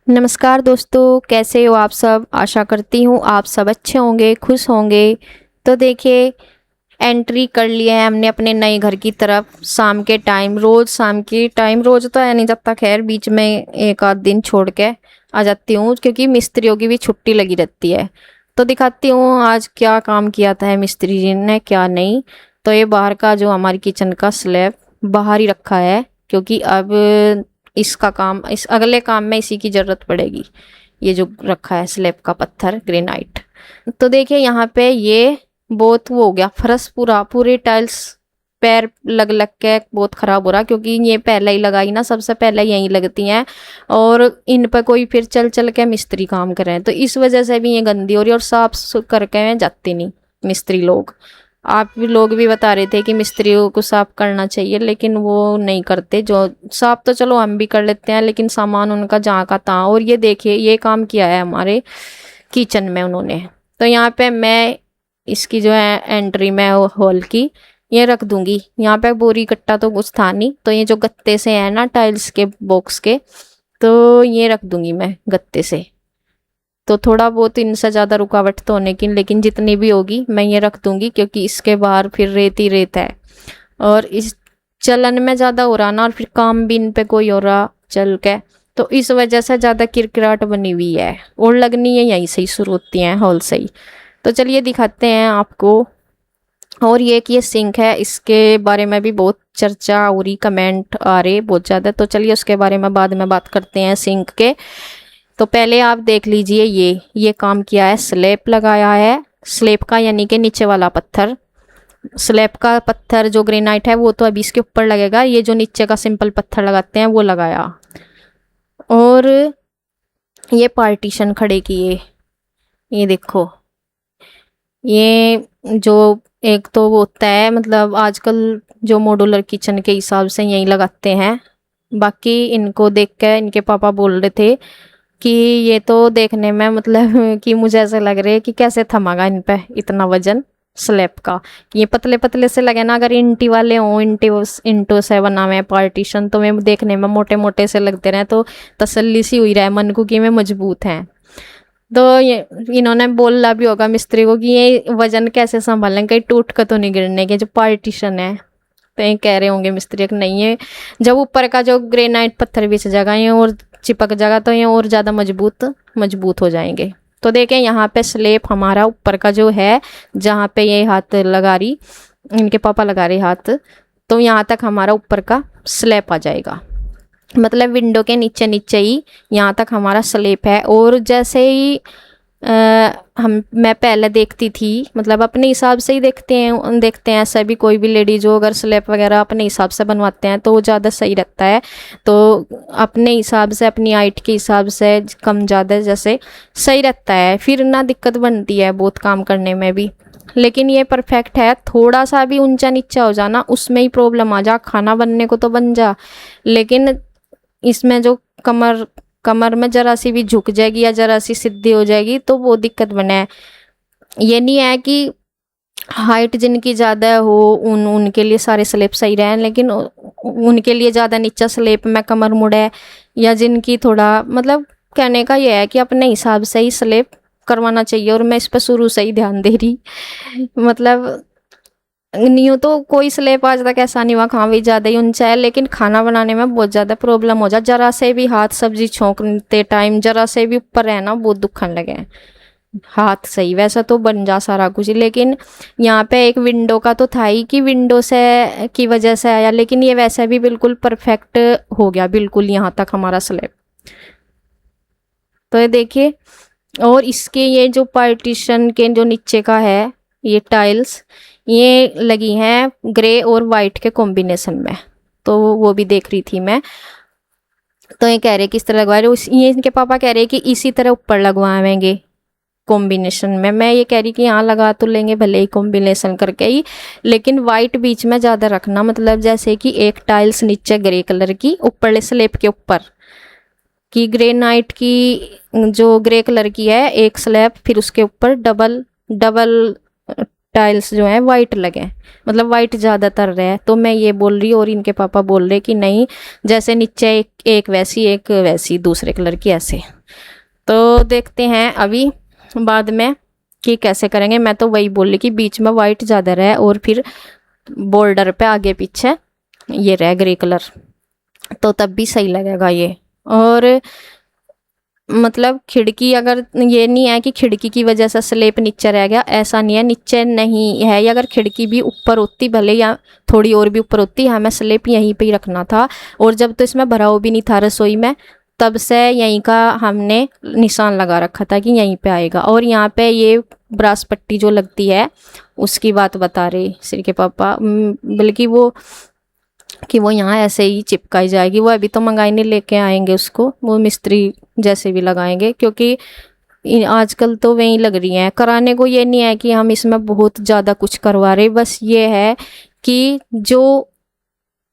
नमस्कार दोस्तों, कैसे हो आप सब। आशा करती हूँ आप सब अच्छे होंगे, खुश होंगे। तो देखिए, एंट्री कर लिया है हमने अपने नए घर की तरफ। शाम के टाइम, रोज शाम के टाइम, रोज तो है नहीं जाता, खैर बीच में एक आध दिन छोड़ के आ जाती हूँ क्योंकि मिस्त्रियों की भी छुट्टी लगी रहती है। तो दिखाती हूँ आज क्या काम किया था मिस्त्री जी ने, क्या नहीं। तो ये बाहर का जो हमारी किचन का स्लैब बाहर ही रखा है क्योंकि अब इसका काम, इस अगले काम में इसी की जरूरत पड़ेगी। ये जो रखा है स्लैब का पत्थर ग्रेनाइट। तो देखिए यहाँ पे ये बहुत वो हो गया, फर्श पूरी टाइल्स पैर लग लग के बहुत खराब हो रहा क्योंकि ये पहले ही लगाई ना, सबसे पहले यही लगती हैं और इन पर कोई फिर चल चल के मिस्त्री काम कर रहे हैं, तो इस वजह से भी ये गंदी हो रही है और साफ करके जाती नहीं मिस्त्री लोग। आप भी लोग भी बता रहे थे कि मिस्त्रियों को साफ करना चाहिए, लेकिन वो नहीं करते। जो साफ तो चलो हम भी कर लेते हैं, लेकिन सामान उनका जहाँ का तहाँ। और ये देखिए ये काम किया है हमारे किचन में उन्होंने। तो यहाँ पे मैं इसकी जो है एंट्री में हॉल की ये रख दूंगी। यहाँ पे बोरी कट्टा तो कुछ था नहीं, तो ये जो गत्ते से है ना टाइल्स के बॉक्स के, तो ये रख दूंगी मैं गत्ते से। तो थोड़ा बहुत इनसे ज़्यादा रुकावट तो होने की, लेकिन जितनी भी होगी मैं ये रख दूंगी क्योंकि इसके बाहर फिर रेत ही रेत है और इस चलन में ज़्यादा हो रहा ना, और फिर काम भी इन पे कोई हो रहा चल के, तो इस वजह से ज़्यादा किरकिराट बनी हुई है और लगनी है यहीं से ही शुरू होती हैं, हॉल से ही। तो चलिए दिखाते हैं आपको। और ये कि ये सिंक है, इसके बारे में भी बहुत चर्चा हो रही, कमेंट आ रहे बहुत ज़्यादा। तो चलिए उसके बारे में बाद में बात करते हैं सिंक के। तो पहले आप देख लीजिए, ये काम किया है, स्लैब लगाया है। स्लैब का यानी कि नीचे वाला पत्थर, स्लैब का पत्थर जो ग्रेनाइट है वो तो अभी इसके ऊपर लगेगा। ये जो नीचे का सिंपल पत्थर लगाते हैं वो लगाया। और ये पार्टीशन खड़े किए, ये देखो। ये जो एक तो वो होता है, मतलब आजकल जो मॉड्यूलर किचन के हिसाब से यही लगाते हैं। बाकी इनको देख के इनके पापा बोल रहे थे कि ये तो देखने में मतलब कि मुझे ऐसा लग रहा है कि कैसे थमागा इन पे इतना वजन स्लैब का। कि ये पतले पतले से लगे ना, अगर इंटी वाले हों, इंटो से बना हुए पार्टीशन, तो मैं देखने में मोटे मोटे से लगते रहे तो तसल्ली सी हुई रहे मन को कि मैं मजबूत हैं। तो ये इन्होंने बोला भी होगा मिस्त्री को कि ये वजन कैसे संभालें, कहीं टूट कर तो नहीं गिरने के जो पार्टीशन है। तो ये कह रहे होंगे मिस्त्री कि नहीं, है जब ऊपर का जो ग्रेनाइट पत्थर बिछ जाएगा ये और चिपक जाएगा तो ये और ज़्यादा मजबूत हो जाएंगे। तो देखें यहाँ पे स्लैब हमारा ऊपर का जो है, जहाँ पे ये हाथ लगा रही, इनके पापा लगा रहे हाथ, तो यहाँ तक हमारा ऊपर का स्लैब आ जाएगा। मतलब विंडो के नीचे नीचे ही यहाँ तक हमारा स्लैब है। और जैसे ही मैं पहले देखती थी, मतलब अपने हिसाब से ही देखते हैं ऐसा भी कोई भी लेडी जो अगर स्लैब वगैरह अपने हिसाब से बनवाते हैं तो वो ज़्यादा सही रहता है। तो अपने हिसाब से, अपनी हाइट के हिसाब से कम ज़्यादा जैसे सही रहता है, फिर ना दिक्कत बनती है बहुत काम करने में भी। लेकिन ये परफेक्ट है, थोड़ा सा भी ऊंचा नीचा हो जाना उसमें ही प्रॉब्लम आ जा। खाना बनने को तो बन जा, लेकिन इसमें जो कमर में जरा सी भी झुक जाएगी या जरा सी सीधी हो जाएगी तो वो दिक्कत बने। ये नहीं है कि हाइट जिनकी ज़्यादा हो उनके लिए सारे स्लैब सही रहे, लेकिन उनके लिए ज़्यादा नीचा स्लैब में कमर मुड़े, या जिनकी थोड़ा, मतलब कहने का ये है कि अपने हिसाब से ही स्लैब करवाना चाहिए। और मैं इस पर शुरू से ही ध्यान दे रही, मतलब न्यू तो कोई स्लैब आज तक ऐसा नहीं हुआ खाना भी ज़्यादा ही ऊंचा है, लेकिन खाना बनाने में बहुत ज़्यादा प्रॉब्लम हो जाए। जरा से भी हाथ सब्जी छोंकते टाइम जरा से भी ऊपर है ना बहुत दुखन लगे हाथ। सही वैसा तो बन जा सारा कुछ, लेकिन यहाँ पे एक विंडो का तो था ही कि विंडो से की वजह से आया, लेकिन ये वैसे भी बिल्कुल परफेक्ट हो गया बिल्कुल यहाँ तक हमारा स्लैब। तो ये देखिए। और इसके ये जो पार्टीशन के जो नीचे का है, ये टाइल्स ये लगी हैं ग्रे और वाइट के कॉम्बिनेशन में, तो वो भी देख रही थी मैं। तो ये कह रहे किस तरह लगवा रहे, ये इनके पापा कह रहे कि इसी तरह ऊपर लगवाएंगे कॉम्बिनेशन में। मैं ये कह रही कि यहाँ लगा तो लेंगे भले ही कॉम्बिनेशन करके ही, लेकिन वाइट बीच में ज़्यादा रखना। मतलब जैसे कि एक टाइल्स नीचे ग्रे कलर की, ऊपर स्लैब के ऊपर की ग्रेनाइट की जो ग्रे कलर की है एक स्लैब, फिर उसके ऊपर डबल टाइल्स जो है वाइट लगे, मतलब वाइट ज़्यादातर रहे। तो मैं ये बोल रही और इनके पापा बोल रहे कि नहीं, जैसे नीचे एक वैसी एक वैसी दूसरे कलर की ऐसे। तो देखते हैं अभी बाद में कि कैसे करेंगे। मैं तो वही बोल रही कि बीच में वाइट ज़्यादा रहे और फिर बॉर्डर पे आगे पीछे ये रहे ग्रे कलर, तो तब भी सही लगेगा ये। और मतलब खिड़की, अगर ये नहीं है कि खिड़की की वजह से स्लेब नीचे रह गया, ऐसा नहीं है, नीचे नहीं है ये। अगर खिड़की भी ऊपर होती भले या थोड़ी और भी ऊपर होती, हमें स्लेब यहीं पे ही रखना था। और जब तो इसमें भराव भी नहीं था रसोई में, तब से यहीं का हमने निशान लगा रखा था कि यहीं पे आएगा। और यहाँ पे ये ब्रास पट्टी जो लगती है उसकी बात बता रहे श्री के पापा, बल्कि वो कि वो यहाँ ऐसे ही चिपकाई जाएगी। वो अभी तो मंगाई नहीं, लेके आएंगे उसको, वो मिस्त्री जैसे भी लगाएंगे, क्योंकि आजकल तो वही लग रही हैं कराने को। ये नहीं है कि हम इसमें बहुत ज़्यादा कुछ करवा रहे, बस ये है कि जो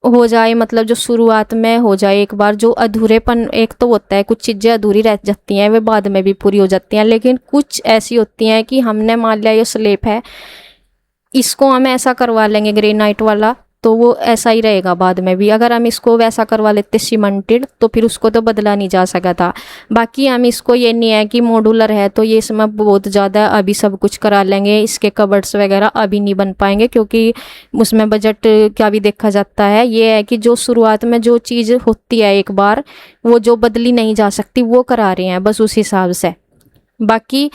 हो जाए, मतलब जो शुरुआत में हो जाए एक बार। जो अधूरेपन एक तो होता है, कुछ चीज़ें अधूरी रह जाती हैं, वे बाद में भी पूरी हो जाती हैं। लेकिन कुछ ऐसी होती हैं कि हमने मान लिया ये स्लेब है, इसको हम ऐसा करवा लेंगे ग्रेनाइट वाला, तो वो ऐसा ही रहेगा बाद में भी। अगर हम इसको वैसा करवा लेते सीमेंटेड, तो फिर उसको तो बदला नहीं जा सका था। बाकी हम इसको, ये नहीं है कि मॉड्यूलर है तो ये इसमें बहुत ज़्यादा अभी सब कुछ करा लेंगे। इसके कबर्ड्स वगैरह अभी नहीं बन पाएंगे, क्योंकि उसमें बजट क्या भी देखा जाता है। ये है कि जो शुरुआत में जो चीज़ होती है एक बार, वो जो बदली नहीं जा सकती, वो करा रहे हैं बस उस हिसाब से। बाकी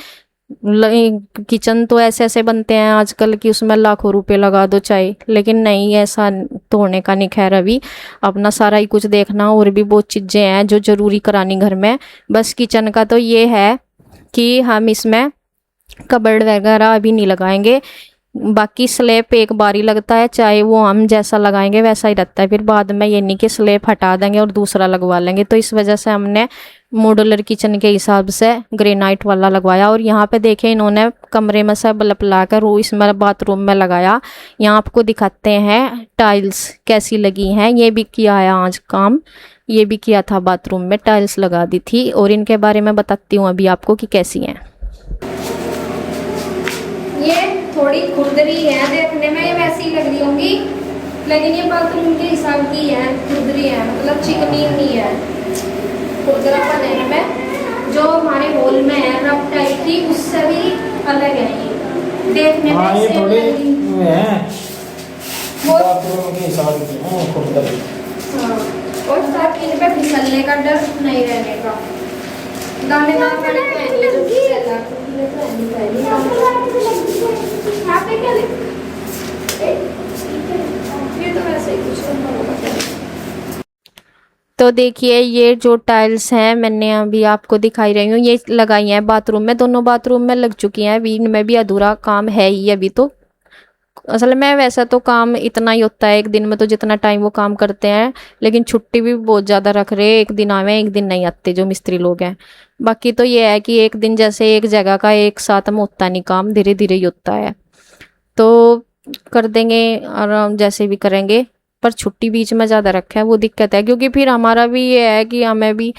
किचन तो ऐसे ऐसे बनते हैं आजकल कि उसमें लाखों रुपए लगा दो चाहे, लेकिन नहीं, ऐसा तो होने का नहीं। खैर अभी अपना सारा ही कुछ देखना, और भी बहुत चीज़ें हैं जो ज़रूरी करानी घर में। बस किचन का तो ये है कि हम इसमें कबर्ड वगैरह अभी नहीं लगाएंगे। बाकी स्लेब एक बार ही लगता है, चाहे वो हम जैसा लगाएंगे वैसा ही रहता है। फिर बाद में ये नहीं कि स्लेब हटा देंगे और दूसरा लगवा लेंगे। तो इस वजह से हमने मॉड्यूलर किचन के हिसाब से ग्रेनाइट वाला लगवाया। और यहाँ पे देखें इन्होंने कमरे में से बल्ब लाकर इसमें बाथरूम में लगाया। यहाँ आपको दिखाते हैं टाइल्स कैसी लगी हैं। ये भी किया है आज काम, ये भी किया था, बाथरूम में टाइल्स लगा दी थी। और इनके बारे में बताती हूँ अभी आपको कि कैसी हैं। ये थोड़ी खुरदरी है देखने में, ये वैसी ही लग रही होंगी, लेकिन ये बाथरूम के हिसाब की है, खुरदरी है, मतलब चिकनी नहीं है, खुरदरापन है इनमें। जो हमारे हॉल में है रफ टाइप की, उससे भी अलग है ये देखने में। ये थोड़ी है बाथरूम के हिसाब की है खुरदरी। हाँ, और साथ इन पे फिसलने का डर नहीं रहने का। दानेदार वाले तो है नहीं, जो फिसलता है तो है नहीं। यहाँ पे क्या ये तो वैसे ही कुछ होगा। तो देखिए ये जो टाइल्स हैं मैंने अभी आपको दिखाई रही हूँ, ये लगाई हैं बाथरूम में, दोनों बाथरूम में लग चुकी हैं। अभी इनमें भी अधूरा काम है ही अभी तो। असल में वैसा तो काम इतना ही होता है एक दिन में, तो जितना टाइम वो काम करते हैं, लेकिन छुट्टी भी बहुत ज़्यादा रख रहे, एक दिन आवे एक दिन नहीं आते जो मिस्त्री लोग हैं। बाकी तो ये है कि एक दिन जैसे एक जगह का एक साथ में होता नहीं काम, धीरे धीरे ही होता है। तो कर देंगे आराम जैसे भी करेंगे, पर छुट्टी बीच में ज़्यादा रखा है वो दिक्कत है। क्योंकि फिर हमारा भी ये है कि हमें भी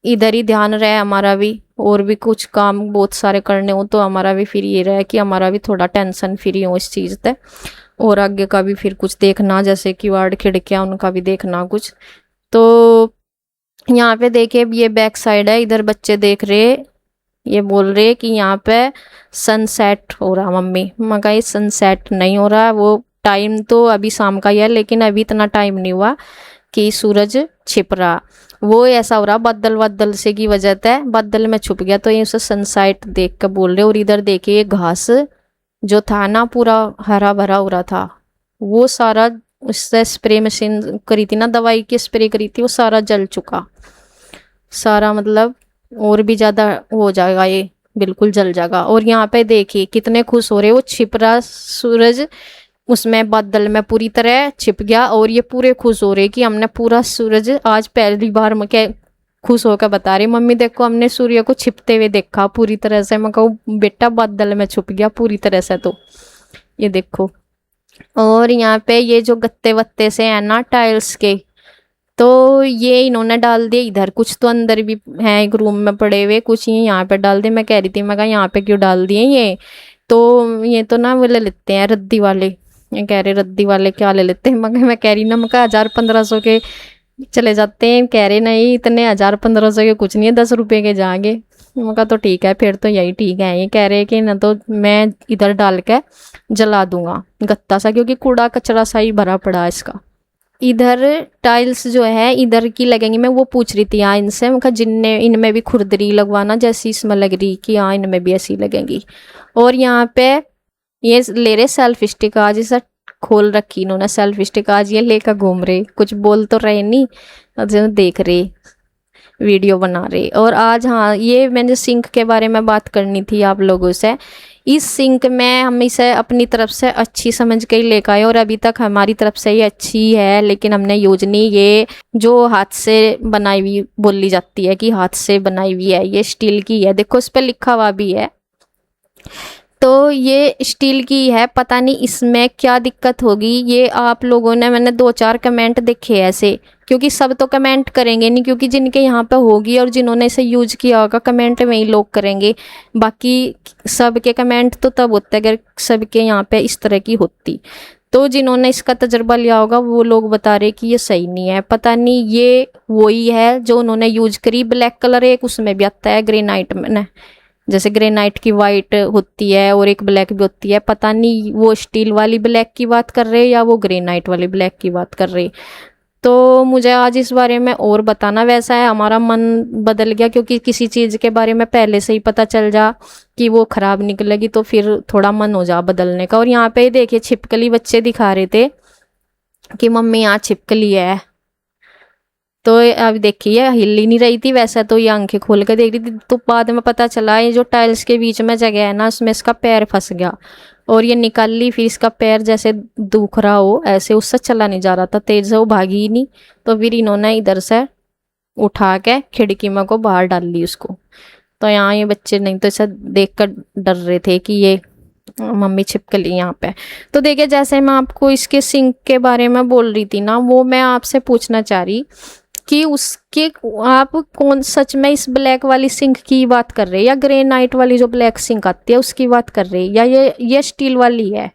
इधर ही ध्यान रहे हमारा भी, और भी कुछ काम बहुत सारे करने हो तो हमारा भी फिर ये रहे कि हमारा भी थोड़ा टेंशन फ्री हो इस चीज़ से। और आगे का भी फिर कुछ देखना, जैसे कि वार्ड खिड़कियाँ उनका भी देखना कुछ। तो यहाँ पे देखिए ये बैक साइड है, इधर बच्चे देख रहे, ये बोल रहे कि यहाँ पे सनसेट हो रहा। मम्मी मैं कहा सनसेट नहीं हो रहा, वो टाइम तो अभी शाम का ही है, लेकिन अभी इतना टाइम नहीं हुआ कि सूरज छिप रहा। वो ऐसा हो रहा बादल बादल से की वजह से बादल में छुप गया, तो ये उसे सनसेट देख कर बोल रहे। और इधर देखिए घास जो था ना पूरा हरा भरा हो रहा था, वो सारा उससे स्प्रे मशीन करी थी ना, दवाई की स्प्रे करी थी, वो सारा जल चुका सारा, मतलब और भी ज़्यादा हो जाएगा ये, बिल्कुल जल जाएगा। और यहाँ पे देखिए कितने खुश हो रहे, वो छिप रहा सूरज उसमें बादल में पूरी तरह छिप गया, और ये पूरे खुश हो रहे कि हमने पूरा सूरज आज पहली बार के खुश होकर बता रही मम्मी देखो हमने सूर्य को छिपते हुए देखा पूरी तरह से। मैं कहूँ बेटा बादल में छुप गया पूरी तरह से, तो ये देखो। और यहाँ पे ये जो गत्ते वत्ते से है ना टाइल्स के, तो ये इन्होंने डाल दिए इधर, कुछ तो अंदर भी हैं एक रूम में पड़े हुए, कुछ ये यहाँ पे डाल दिए। मैं कह रही थी मैं कहा यहाँ पे क्यों डाल दिए ये, तो ये तो ना वो ले लेते हैं रद्दी वाले। ये कह रहे रद्दी वाले क्या ले लेते हैं, मगर मैं कह रही ना, मैं 1000-1500 के चले जाते हैं। कह रहे नहीं इतने 1000-1500 के कुछ नहीं है, 10 रुपये के जाएंगे। मैं कहा तो ठीक है, फिर तो यही ठीक है। ये कह रहे कि ना तो मैं इधर डाल के जला दूंगा गत्ता सा, क्योंकि कूड़ा कचरा सा ही भरा पड़ा है इसका। इधर टाइल्स जो है इधर की लगेंगी, मैं वो पूछ रही थी यहाँ इनसे, मैं कहा जिनने इनमें भी खुरदरी लगवाना जैसी इसमें लग रही कि हाँ इनमें भी ऐसी लगेंगी। और यहाँ पे ये ले रहे सेल्फ स्टिक, आज इसे खोल रखी इन्होंने सेल्फ स्टिक, आज ये लेकर घूम रहे, कुछ बोल तो रहे नहीं, जो देख रहे वीडियो बना रहे। और आज हाँ ये मैंने सिंक के बारे में बात करनी थी आप लोगों से। इस सिंक में हम इसे अपनी तरफ से अच्छी समझ के ही लेकर आए, और अभी तक हमारी तरफ से ये अच्छी है, लेकिन हमने यूज नहीं। ये जो हाथ से बनाई हुई बोली जाती है कि हाथ से बनाई हुई है, ये स्टील की है, देखो इस पर लिखा हुआ भी है। तो ये स्टील की है, पता नहीं इसमें क्या दिक्कत होगी। ये आप लोगों ने, मैंने 2-4 कमेंट देखे ऐसे, क्योंकि सब तो कमेंट करेंगे नहीं, क्योंकि जिनके यहाँ पे होगी और जिन्होंने इसे यूज किया होगा कमेंट में ही लोग करेंगे। बाकी सबके कमेंट तो तब होते अगर सबके यहाँ पे इस तरह की होती। तो जिन्होंने इसका तजर्बा लिया होगा वो लोग बता रहे कि ये सही नहीं है। पता नहीं ये वही है जो उन्होंने यूज करी। ब्लैक कलर एक उसमें भी आता है ग्रेनाइट में, जैसे ग्रेनाइट की वाइट होती है और एक ब्लैक भी होती है। पता नहीं वो स्टील वाली ब्लैक की बात कर रहे या वो ग्रेनाइट वाली ब्लैक की बात कर रहे। तो मुझे आज इस बारे में और बताना। वैसा है हमारा मन बदल गया, क्योंकि किसी चीज़ के बारे में पहले से ही पता चल जा कि वो ख़राब निकलेगी तो फिर थोड़ा मन हो जा बदलने का। और यहाँ पे देखिए छिपकली बच्चे दिखा रहे थे कि मम्मी यहाँ छिपकली है, तो अब देखिए हिल ही नहीं रही थी। वैसे तो ये आंखें खोल कर देख रही थी, तो बाद में पता चला ये जो टाइल्स के बीच में जगह है ना, उसमें इसका पैर फंस गया और ये निकाल ली। फिर इसका पैर जैसे दुख रहा हो ऐसे, उससे चला नहीं जा रहा था, तेज से वो भागी ही नहीं। तो फिर इन्होंने इधर से उठा के खिड़की में को बाहर डाल ली उसको। तो यहाँ ये बच्चे नहीं तो इसे देख कर डर रहे थे कि ये मम्मी छिपकली यहाँ पे। तो देखिए जैसे मैं आपको इसके सिंक के बारे में बोल रही थी ना, वो मैं आपसे पूछना चाह रही कि उसके आप कौन सच में इस ब्लैक वाली सिंक की बात कर रहे हैं, या ग्रेनाइट वाली जो ब्लैक सिंक आती है उसकी बात कर रहे हैं, या ये स्टील वाली है।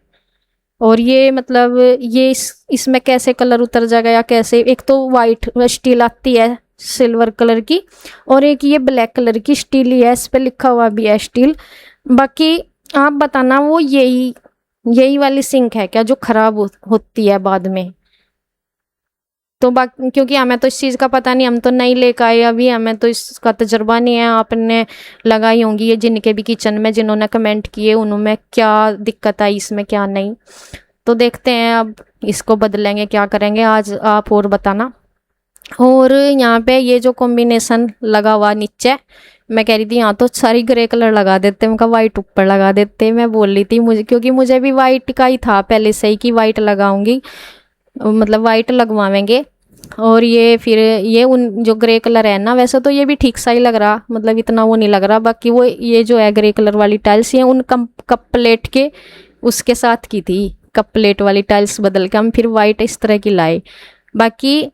और ये मतलब ये इसमें कैसे कलर उतर जाएगा या कैसे। एक तो वाइट स्टील आती है सिल्वर कलर की, और एक ये ब्लैक कलर की स्टील ही है, इस पर लिखा हुआ भी है स्टील। बाकी आप बताना वो यही वाली सिंक है क्या जो खराब होती है बाद में। तो बाकी क्योंकि हमें तो इस चीज़ का पता नहीं, हम तो नहीं लेकर आए अभी, हमें तो इसका तजर्बा नहीं है। आपने लगाई होंगी ये जिनके भी किचन में, जिन्होंने कमेंट किए उन्होंने क्या दिक्कत आई इसमें क्या नहीं। तो देखते हैं अब इसको बदलेंगे क्या करेंगे, आज आप और बताना। और यहाँ पे ये जो कॉम्बिनेशन लगा हुआ नीचे, मैं कह रही थी यहाँ तो सारी ग्रे कलर लगा देते, उनका वाइट ऊपर लगा देते। मैं बोल रही थी मुझे, क्योंकि मुझे भी वाइट का ही था पहले से ही कि वाइट लगाऊंगी, मतलब वाइट लगवाएंगे। और ये फिर ये उन जो ग्रे कलर है ना, वैसे तो ये भी ठीक सा ही लग रहा, मतलब इतना वो नहीं लग रहा। बाकी वो ये जो है ग्रे कलर वाली टाइल्स, ये उन कप प्लेट के उसके साथ की थी, कप प्लेट वाली टाइल्स बदल के हम फिर वाइट इस तरह की लाए। बाकी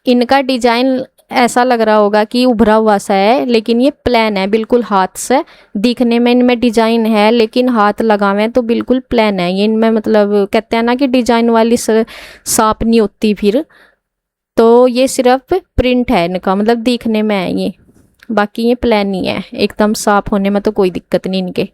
इनका डिजाइन ऐसा लग रहा होगा कि उभरा हुआ सा है, लेकिन ये प्लेन है बिल्कुल हाथ से। दिखने में इनमें डिजाइन है, लेकिन हाथ लगावे तो बिल्कुल प्लेन है ये। इनमें मतलब कहते हैं ना कि डिजाइन वाली साफ नहीं होती फिर, तो ये सिर्फ प्रिंट है इनका, मतलब दिखने में है ये। बाकी ये प्लेन ही है, एकदम साफ होने में तो कोई दिक्कत नहीं इनके।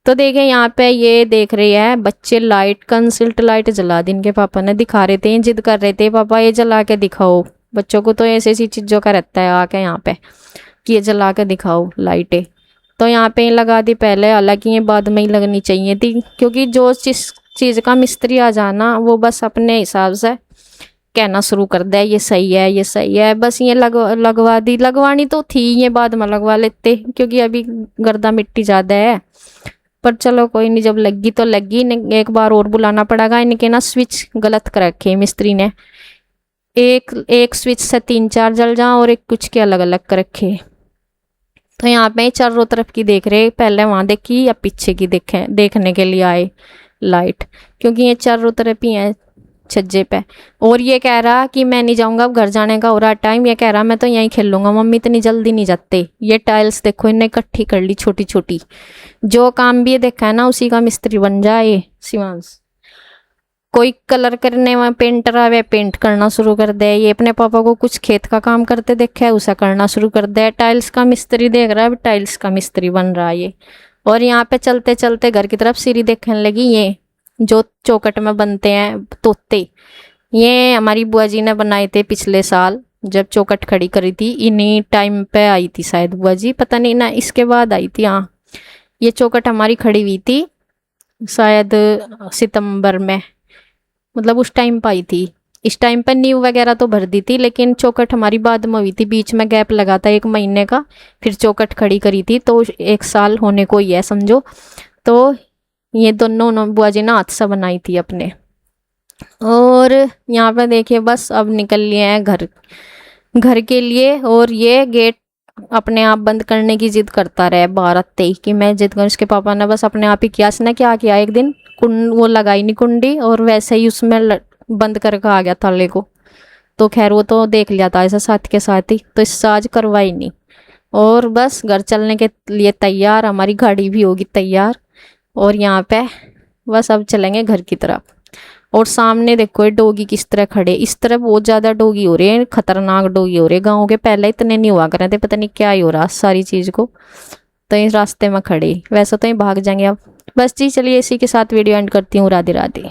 तो देखें यहाँ पे ये देख रहे हैं बच्चे लाइट, कंसल्ट लाइट जला दी इनके पापा ने, दिखा रहे थे, जिद कर रहे थे पापा ये जला के दिखाओ। बच्चों को तो ऐसी ऐसी चीज़ों का रहता है आके यहाँ पे कि ये जला के दिखाओ लाइटें। तो यहाँ पे लगा दी पहले, हालांकि ये बाद में ही लगनी चाहिए थी, क्योंकि जो चीज़ का मिस्त्री आ जाना वो बस अपने हिसाब से कहना शुरू कर दे ये सही है ये सही है, बस ये लगवा दी। लगवानी तो थी, ये बाद में लगवा लेते, क्योंकि अभी गर्दा मिट्टी ज़्यादा है। पर चलो कोई नहीं, जब लगी तो लगी। एक बार और बुलाना पड़ेगा। इनके ना स्विच गलत कर रखे मिस्त्री ने, एक स्विच से 3-4 जल जा और एक कुछ के अलग अलग कर रखे। तो यहाँ पे चारों तरफ की देख रहे, पहले वहाँ देखी या पीछे की देखने के लिए आए लाइट, क्योंकि ये चारों तरफ ही है छज्जे पे। और ये कह रहा कि मैं नहीं जाऊंगा, अब घर जाने का हो रहा टाइम। ये कह रहा मैं तो यहीं खेल लूंगा, मम्मी इतनी जल्दी नहीं जाते। ये टाइल्स देखो इनने इकट्ठी कर ली छोटी छोटी। जो काम भी ये देखा है ना उसी का मिस्त्री बन जाए शिवांश। कोई कलर करने में पेंटर आवे, पेंट करना शुरू कर दे। ये अपने पापा को कुछ खेत का काम करते देखा है, उसे करना शुरू कर दे। टाइल्स का मिस्त्री देख रहा है, अब टाइल्स का मिस्त्री बन रहा है ये। और यहाँ पे चलते चलते घर की तरफ सीढ़ी देखने लगी। ये जो चौखट में बनते हैं तोते, ये हमारी बुआ जी ने बनाए थे पिछले साल जब चौखट खड़ी करी थी। इन्हीं टाइम पे आई थी शायद बुआ जी, पता नहीं ना, इसके बाद आई थी। हाँ, ये चौखट हमारी खड़ी हुई थी शायद सितंबर में, मतलब उस टाइम पर आई थी। इस टाइम पर नींव वगैरह तो भर दी थी, लेकिन चौखट हमारी बाद में हुई थी। बीच में गैप लगा था 1 महीने का, फिर चौखट खड़ी करी थी, तो 1 साल होने को ही है समझो। तो ये दोनों बुआ जी ने हाथ से बनाई थी अपने। और यहाँ पे देखिए बस अब निकल लिए हैं घर के लिए। और ये गेट अपने आप बंद करने की जिद करता रहे बाहर आते ही कि मैं जिद करूँ। उसके पापा ने बस अपने आप ही किया। इसने क्या किया, एक दिन वो लगाई नहीं कुंडी, और वैसे ही उसमें बंद करके आ गया ताले को। तो खैर वो तो देख लिया था ऐसा साथ के साथ ही, तो इससे आज करवाई नहीं। और बस घर चलने के लिए तैयार, हमारी गाड़ी भी होगी तैयार। और यहाँ पे बस अब चलेंगे घर की तरफ। और सामने देखो ये डोगी किस तरह खड़े, इस तरह बहुत ज़्यादा डोगी हो रहे हैं, खतरनाक डोगी हो रहे हैं। गाँव के पहले इतने नहीं हुआ कर रहे थे, पता नहीं क्या ही हो रहा सारी चीज़ को। तो इस रास्ते में खड़े, वैसे तो ही भाग जाएंगे अब। बस जी चलिए इसी के साथ वीडियो एंड करती हूँ। राधे राधे।